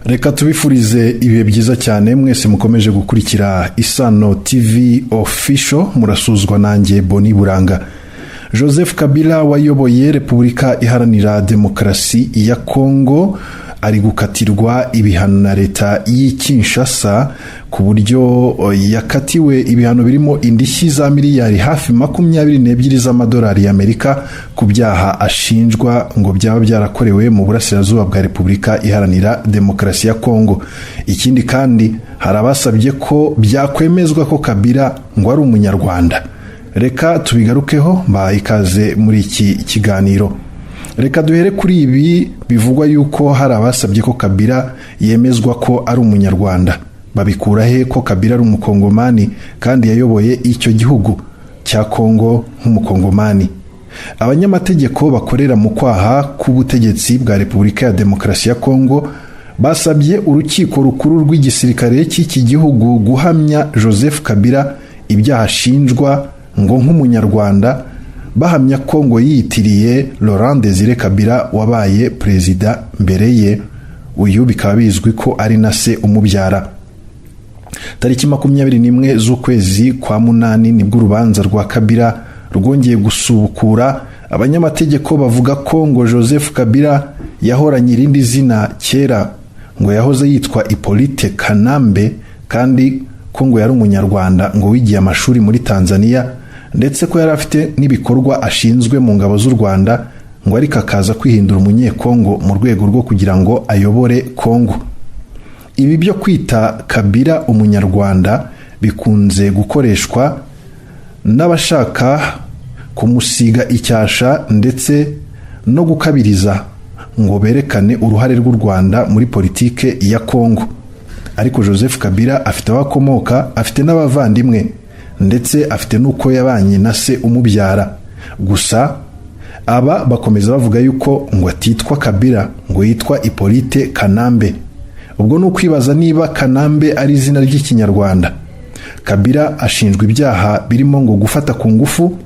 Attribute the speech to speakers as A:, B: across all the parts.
A: Reka tubifurize ibihe byiza cyane mwese mukomeje gukurikira Isano TV Official, murasuzwa nanjye Boni Buranga. Joseph Kabila wayoboye Repubulika Iharanira Demokarasi ya Kongo ari gukatirwa ibihano na leta y'Kinshasa ku buryo yakatiwe ibihano birimo indishyi za miliyari hafi 22 z'amadolari y'Amerika ku byaha ashinjwa ngo byaba byarakorewe mu burasirazuba bwa Repubulika Iharanira Demokarasi ya Kongo. Ikindi kandi harabasabye ko byakwemezwa ko Kabila ngo ari umunyarwanda. Reka tubigarukeho ikaze muri iki kiganiro. Reka duhere kuri ibi bivugwa yuko hari abasabye ko Kabila yemezwa ko ari umunyarwanda. Babikura he ko Kabila ari umukongomani kandi yayoboye icyo gihugu cya Kongo nk'umukongomani? Abanyamategeko bakorera mu kwaha k'ubutegetsi bwa Repubulika ya Demokarasi ya Kongo basabye urukiko rukuru rw'igisirikare cy'iki gihugu guhamya Joseph Kabila ibyaha ashinjwa ngo nk'umunyarwanda, bahamya ko ngo yitiriye Laurent Désiré Kabila wabaye perezida mbere ye. Uyu bikaba bizwi ko ari na se umubyara. Tariki 21 z'ukwezi kwa munani nibwo urubanza rwa Kabila rwongeye gusubukura. Abanyamategeko bavuga ko ngo Joseph Kabila yahoranye irindi zina kera, ngo yahoze yitwa Hippolyte Kanambe, kandi ko ngo yari umunyarwanda ngo wigiye amashuri muri Tanzania, ndetse ko yari afite n'ibikorwa ashinzwe mu ngabo z'u Rwanda, ngo ariko akaza kwihindura umunyekongo mu rwego rwo kugira ngo ayobore Kongo. Ibi byo kwita Kabila umunyarwanda bikunze gukoreshwa n'abashaka kumusiga icyasha ndetse no gukabiriza ngo berekane uruhare rw'u Rwanda muri politike ya Kongo. Ariko Joseph Kabila afite abakomoka, afite n'abavandimwe, ndetse afite nuko yabanye na se umubyara. Gusa aba bakomeza bavuga yuko ngo atitwa Kabila, ngo yitwa Hippolyte Kanambe. Ubwo no kwibaza niba Kanambe ari izina ry'ikinyarwanda. Kabila ashinjwa ibyaha birimo ngo gufata ku ngufu,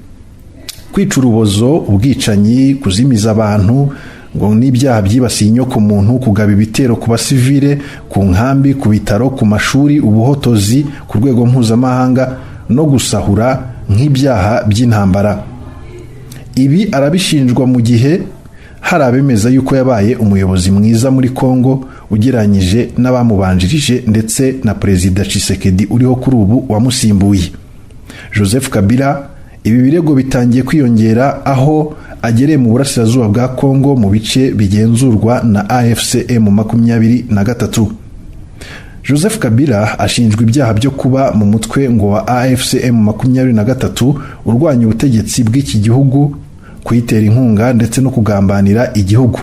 A: kwica urubozo, ubwicanyi, kuzimiza abantu, ngo n'ibyaha byibasiye inyoko muntu, kugaba ibitero ku basivile, ku nkambi, ku bitaro, ku mashuri, ubuhotozi ku rwego mpuzamahanga no gusahura nk'ibyaha by'intambara. Ibi arabishinjwa mu gihe hari abemeza yuko yabaye umuyobozi mwiza muri Kongo ugereranyije n'abamubanjirije ndetse na Perezida Tshisekedi uriho kuri ubu wamusimbuye. Joseph Kabila ibi birego bitangiye kwiyongera aho agereye mu burasirazuba bwa Kongo mu bice bigenzurwa na AFC M23. Joseph Kabila ashinjwa ibyaha byo kuba mu mutwe ngo wa AFC M23 urwanya ubutegetsi bw'iki gihugu, kuyitera inkunga ndetse no kugambanira igihugu.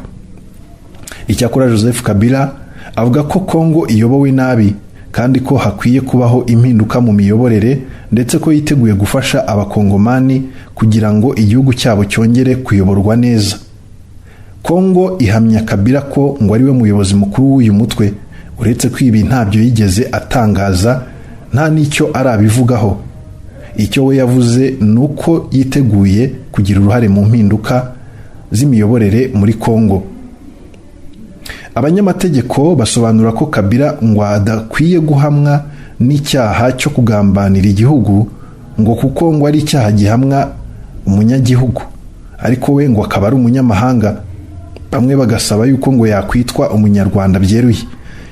A: Icyakora Joseph Kabila avuga ko Kongo iyobowe nabi kandi ko hakwiye kubaho impinduka mu miyoborere, ndetse ko yiteguye gufasha abakongomani kugira ngo igihugu cyabo cyongere kuyoborwa neza. Kongo ihamya Kabila ko ngo ari we muyobozi mukuru w'uyu mutwe, uretse ko ibi ntabyo yigeze atangaza, nta n'icyo arabivugaho. Icyo we yavuze nuko yiteguye kugira uruhare mu mpinduka z'imiyoborere muri Kongo. Abanyamategeko basobanura ko Kabila ngo adakwiye guhamwa n'icyaha cyo kugambanira igihugu, ngo kuko ngo ari icyaha gihamwa umunyagihugu, ariko we ngo akaba ari umunyamahanga. Bamwe bagasaba yuko ngo yakwitwa umunyarwanda byeruye.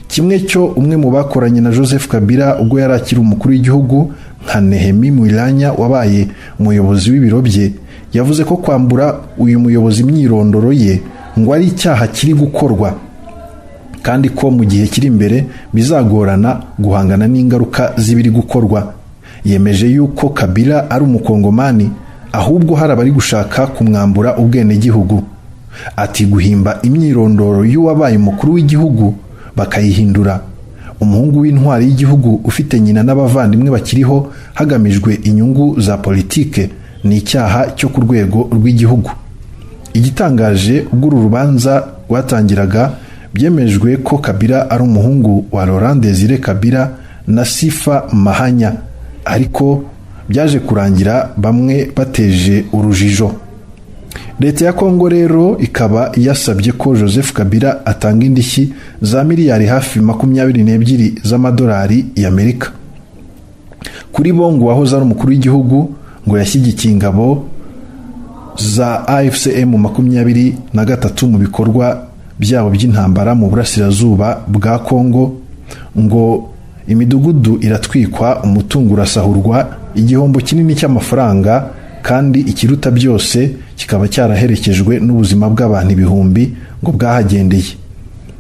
A: Kimwe cyo umwe mu bakoranye na Joseph Kabila ubwo yari akiri umukuru w'igihugu nka Nehemi Mwilanya wabaye umuyobozi w'ibiro bye, yavuze ko kwambura uyu muyobozi imyirondoro ye ngo ari icyaha kiri gukorwa, kandi ko mu gihe kiri imbere bizagorana guhangana n'ingaruka z'ibiri gukorwa. Yemeje yuko Kabila ari umukongomani, ahubwo hari abari gushaka kumwambura ubwenegihugu. Ati guhimba imyirondoro y'uwabaye umukuru w'igihugu bakayihindura umuhungu w'intwari y'igihugu ufite nyina n'abavandimwe bakiriho hagamijwe inyungu za politike ni icyaha cyo ku rwego rw'igihugu. Igitangaje ubwo uru rubanza rwatangiraga byemejwe ko Kabila ari umuhungu wa Laurent Désiré Kabila na Sifa Mahanya, ariko byaje kurangira bamwe bateje urujijo. leta ya Kongo rero ikaba yasabye ko Joseph Kabila atanga indishyi za miliyari hafi 22 z'amadolari y'Amerika. Kuri bo ngo wahoze ari umukuru w'igihugu ngo yashyigikiye ingabo za AFCM 23 mu bikorwa byabo by'intambara mu burasirazuba bwa Kongo, ngo imidugudu iratwikwa, umutungo urasahurwa, igihombo kinini cy'amafaranga, kandi ikiruta byose kikaba cyaraherekejwe n'ubuzima bw'abantu ibihumbi ngo bwahagendeye.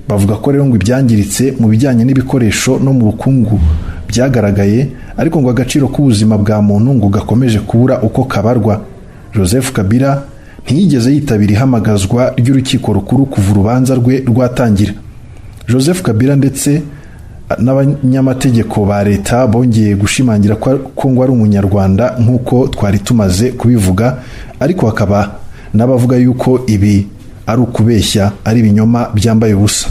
A: Bavuga ko rero ngo ibyangiritse mu bijyanye n'ibikoresho no mu bukungu byagaragaye, ariko ngo agaciro k'ubuzima bwa muntu ngo gakomeje kubura uko kabarwa. Joseph Kabila ntiyigeze yitabira ihamagazwa ry'urukiko rukuru kuva urubanza rwe rwatangira. Joseph Kabila ndetse n'abanyamategeko ba leta bongeye gushimangira ko ngo ari umunyarwanda nk'uko twari tumaze kubivuga, ariko hakaba n'abavuga yuko ibi ari ukubeshya, ari ibinyoma byambaye ubusa.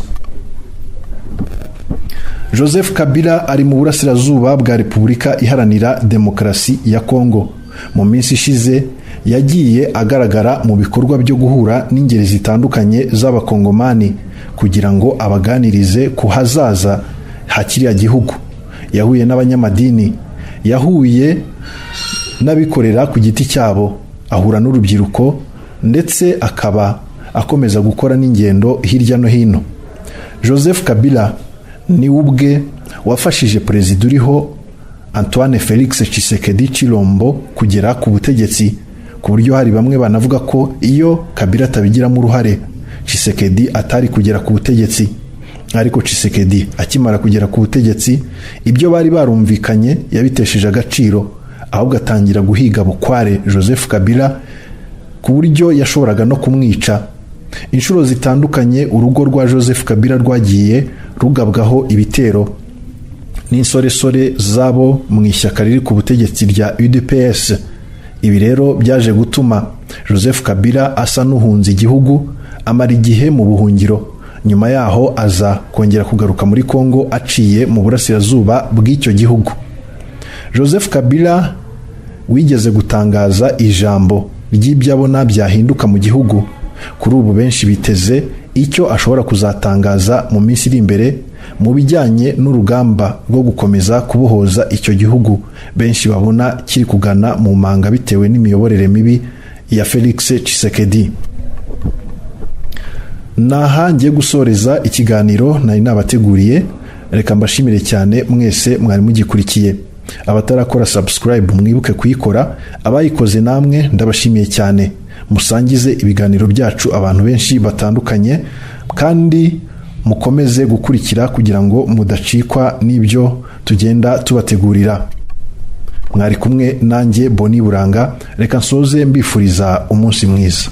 A: Joseph Kabila ari mu burasirazuba bwa Repubulika Iharanira Demokarasi ya Kongo. Mu minsi ishize yagiye agaragara mu bikorwa byo guhura n'ingeri zitandukanye z'abakongomani kugira ngo abaganirize ku hazaza hakiriya gihugu. Yahuye n'abanyamadini, yahuye n'abikorera ku giti cyabo, ahura n'urubyiruko, ndetse akaba akomeza gukora n'ingendo hirya no hino. Joseph Kabila ni ubwe wafashije perezida uriho Antoine Felix Tshisekedi Chilombo kugera ku butegetsi, ku buryo hari bamwe banavuga ko iyo Kabila atabigiramo uruhare Tshisekedi atari kugera ku butegetsi. Ariko Tshisekedi akimara kugera ku butegetsi, ibyo bari barumvikanye yabitesheje agaciro, ahubwo atangira guhiga bukware Joseph Kabila ku buryo yashoboraga no kumwica. Inshuro zitandukanye urugo rwa Joseph Kabila rwagiye rugabwaho ibitero n'insoresore zabo mu ishyaka riri ku butegetsi rya UDPS. Ibi rero byaje gutuma Joseph Kabila asa n'uhunze igihugu, amara igihe mu buhungiro. Nyuma yaho aza kongera kugaruka muri Kongo aciye mu burasirazuba bw'icyo gihugu. Joseph Kabila wigeze gutangaza ijambo ry'ibyo abona byahinduka mu gihugu. Kuri ubu benshi biteze icyo ashobora kuzatangaza mu minsi iri imbere mu bijyanye n'urugamba rwo gukomeza kubohoza icyo gihugu benshi babona kiri kugana mu manga bitewe n'imiyoborere mibi ya Felix Tshisekedi. Naha ngiye gusoreza ikiganiro nari nabateguriye. Reka mbashimire cyane mwese mwari mugikurikiye. Abatarakora subscribe mwibuke kuyikora, abayikoze namwe ndabashimiye cyane. Musangize ibiganiro byacu abantu benshi batandukanye, kandi mukomeze gukurikira kugira ngo mudacikwa n'ibyo tugenda tubategurira. Mwari kumwe nanjye Boni Buranga. Reka nsoze mbifuriza umunsi mwiza.